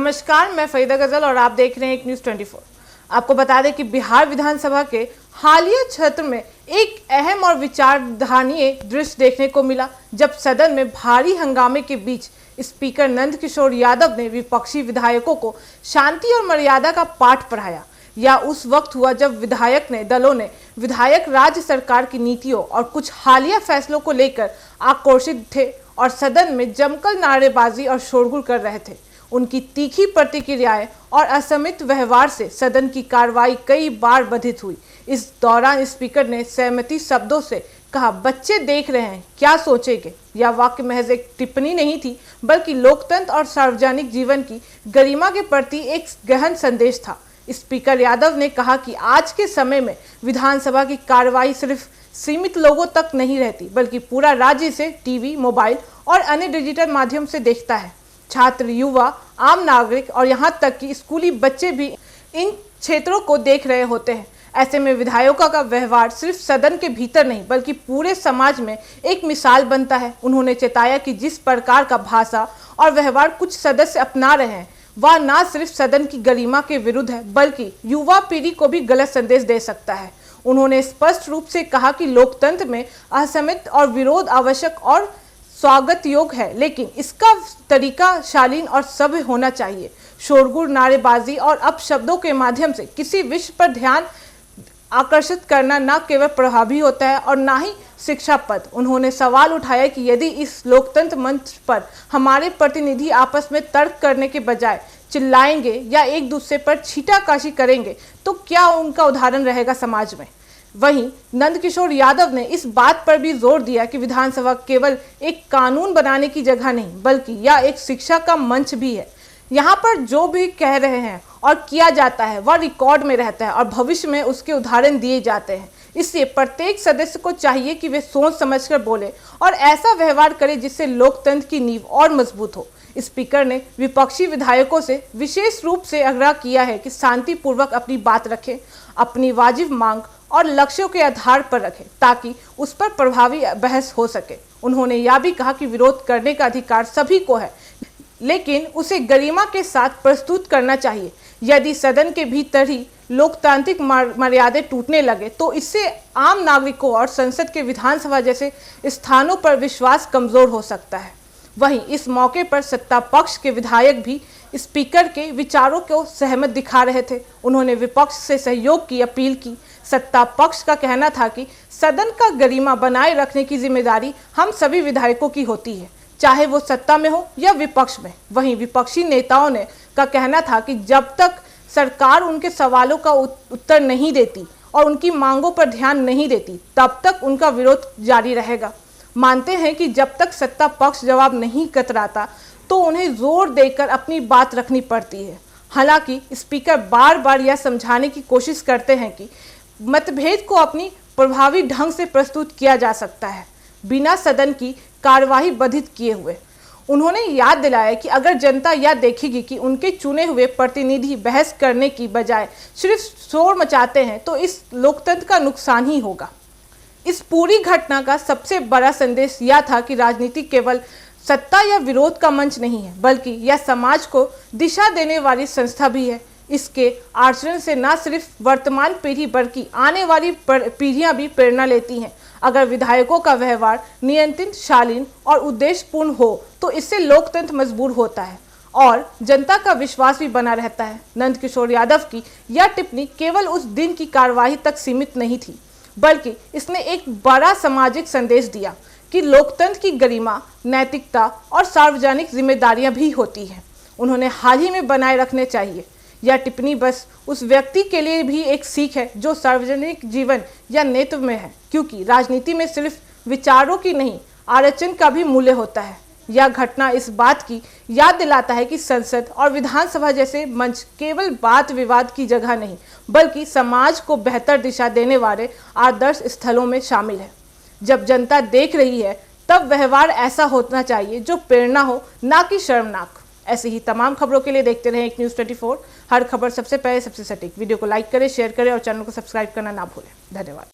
नमस्कार, मैं फरीदा गजल और आप देख रहे हैं एक न्यूज़ 24। आपको बता दें कि बिहार विधानसभा के हालिया सत्र में एक अहम और विचारधारणीय दृश्य देखने को मिला, जब सदन में भारी हंगामे के बीच स्पीकर नंद किशोर यादव ने विपक्षी विधायकों को शांति और मर्यादा का पाठ पढ़ाया। यह उस वक्त हुआ जब दलों ने विधायक राज्य सरकार की नीतियों और कुछ हालिया फैसलों को लेकर आक्रोशित थे और सदन में जमकर नारेबाजी और शोरगुल कर रहे थे। उनकी तीखी प्रतिक्रियाएं और असमित व्यवहार से सदन की कार्रवाई कई बार बाधित हुई। इस दौरान स्पीकर ने सहमति शब्दों से कहा, बच्चे देख रहे हैं, क्या सोचेंगे। यह वाक्य महज एक टिप्पणी नहीं थी, बल्कि लोकतंत्र और सार्वजनिक जीवन की गरिमा के प्रति एक गहन संदेश था। स्पीकर यादव ने कहा कि आज के समय में विधानसभा की कार्रवाई सिर्फ सीमित लोगों तक नहीं रहती, बल्कि पूरा राज्य इसे टीवी, मोबाइल और अन्य डिजिटल माध्यम से देखता है। छात्र, युवा, आम नागरिक और यहाँ तक कि स्कूली बच्चे भी इन क्षेत्रों को देख रहे होते हैं। ऐसे में विधायकों का व्यवहार सिर्फ सदन के भीतर नहीं, बल्कि पूरे समाज में एक मिसाल बनता है। उन्होंने चेताया कि जिस प्रकार का भाषा और व्यवहार कुछ सदस्य अपना रहे हैं, वह न सिर्फ सदन की गरिमा के विरुद्ध है, बल्कि युवा पीढ़ी को भी गलत संदेश दे सकता है। उन्होंने स्पष्ट रूप से कहा कि लोकतंत्र में असहमति और विरोध आवश्यक और स्वागत योग्य है, लेकिन इसका तरीका शालीन और सभ्य होना चाहिए। शोरगुल, नारेबाजी और अपशब्दों के माध्यम से किसी विषय पर ध्यान आकर्षित करना न केवल प्रभावी होता है और न ही शिक्षाप्रद। उन्होंने सवाल उठाया कि यदि इस लोकतंत्र मंच पर हमारे प्रतिनिधि आपस में तर्क करने के बजाय चिल्लाएंगे या एक दूसरे पर छींटाकशी करेंगे, तो क्या उनका उदाहरण रहेगा समाज में। वहीं नंद किशोर यादव ने इस बात पर भी जोर दिया कि विधानसभा केवल एक कानून बनाने की जगह नहीं, बल्कि यह एक शिक्षा का मंच भी है। यहाँ पर जो भी कह रहे हैं और किया जाता है वह रिकॉर्ड में रहता है और भविष्य में उसके उदाहरण दिए जाते हैं। इसलिए प्रत्येक सदस्य को चाहिए कि वे सोच समझकर बोले और ऐसा व्यवहार करे जिससे लोकतंत्र की नींव और मजबूत हो। स्पीकर ने विपक्षी विधायकों से विशेष रूप से आग्रह किया है कि शांतिपूर्वक अपनी बात रखें, अपनी वाजिब मांग और लक्ष्यों के आधार पर रखें, ताकि उस पर प्रभावी बहस हो सके। उन्होंने यह भी कहा कि विरोध करने का अधिकार सभी को है, लेकिन उसे गरिमा के साथ प्रस्तुत करना चाहिए। यदि सदन के भीतर ही लोकतांत्रिक मर्यादाएं टूटने लगे, तो इससे आम नागरिकों और संसद के विधानसभा जैसे स्थानों पर विश्वास कमजोर हो सकता है। वहीं इस मौके पर सत्ता पक्ष के विधायक भी स्पीकर के विचारों को सहमत दिखा रहे थे। उन्होंने विपक्ष से सहयोग की अपील की। सत्ता पक्ष का कहना था कि सदन का गरिमा बनाए रखने की जिम्मेदारी हम सभी विधायकों की होती है, चाहे वो सत्ता में हो या विपक्ष में। वहीं विपक्षी नेताओं ने का कहना था कि जब तक सरकार उनके सवालों का उत्तर नहीं देती और उनकी मांगों पर ध्यान नहीं देती, तब तक उनका विरोध जारी रहेगा। मानते हैं कि जब तक सत्ता पक्ष जवाब नहीं कतराता, तो उन्हें जोर देकर अपनी बात रखनी पड़ती है। हालांकि स्पीकर बार बार यह समझाने की कोशिश करते हैं कि मतभेद को अपनी प्रभावी ढंग से प्रस्तुत किया जा सकता है, बिना सदन की कार्यवाही बाधित किए हुए। उन्होंने याद दिलाया कि अगर जनता यह देखेगी कि उनके चुने हुए प्रतिनिधि बहस करने की बजाय सिर्फ शोर मचाते हैं, तो इस लोकतंत्र का नुकसान ही होगा। इस पूरी घटना का सबसे बड़ा संदेश यह था कि राजनीति केवल सत्ता या विरोध का मंच नहीं है, बल्कि यह समाज को दिशा देने वाली संस्था भी है। इसके आचरण से न सिर्फ वर्तमान पीढ़ी बल्कि आने वाली पीढ़ियां भी प्रेरणा लेती हैं। अगर विधायकों का व्यवहार नियंत्रित, शालीन और उद्देश्यपूर्ण हो, तो इससे लोकतंत्र मजबूत होता है और जनता का विश्वास भी बना रहता है। नंद किशोर यादव की यह टिप्पणी केवल उस दिन की कार्यवाही तक सीमित नहीं थी, बल्कि इसने एक बड़ा सामाजिक संदेश दिया कि लोकतंत्र की गरिमा, नैतिकता और सार्वजनिक जिम्मेदारियां भी होती हैं। उन्होंने हाल ही में बनाए रखने चाहिए। यह टिप्पणी बस उस व्यक्ति के लिए भी एक सीख है जो सार्वजनिक जीवन या नेतृत्व में है, क्योंकि राजनीति में सिर्फ विचारों की नहीं, आचरण का भी मूल्य होता है। यह घटना इस बात की याद दिलाता है कि संसद और विधानसभा जैसे मंच केवल वाद विवाद की जगह नहीं, बल्कि समाज को बेहतर दिशा देने वाले आदर्श स्थलों में शामिल है। जब जनता देख रही है, तब व्यवहार ऐसा होना चाहिए जो प्रेरणा हो, ना कि शर्मनाक। ऐसी ही तमाम खबरों के लिए देखते रहें एक न्यूज़ 24। हर खबर सबसे पहले, सबसे सटीक। वीडियो को लाइक करें, शेयर करें और चैनल को सब्सक्राइब करना ना भूलें। धन्यवाद।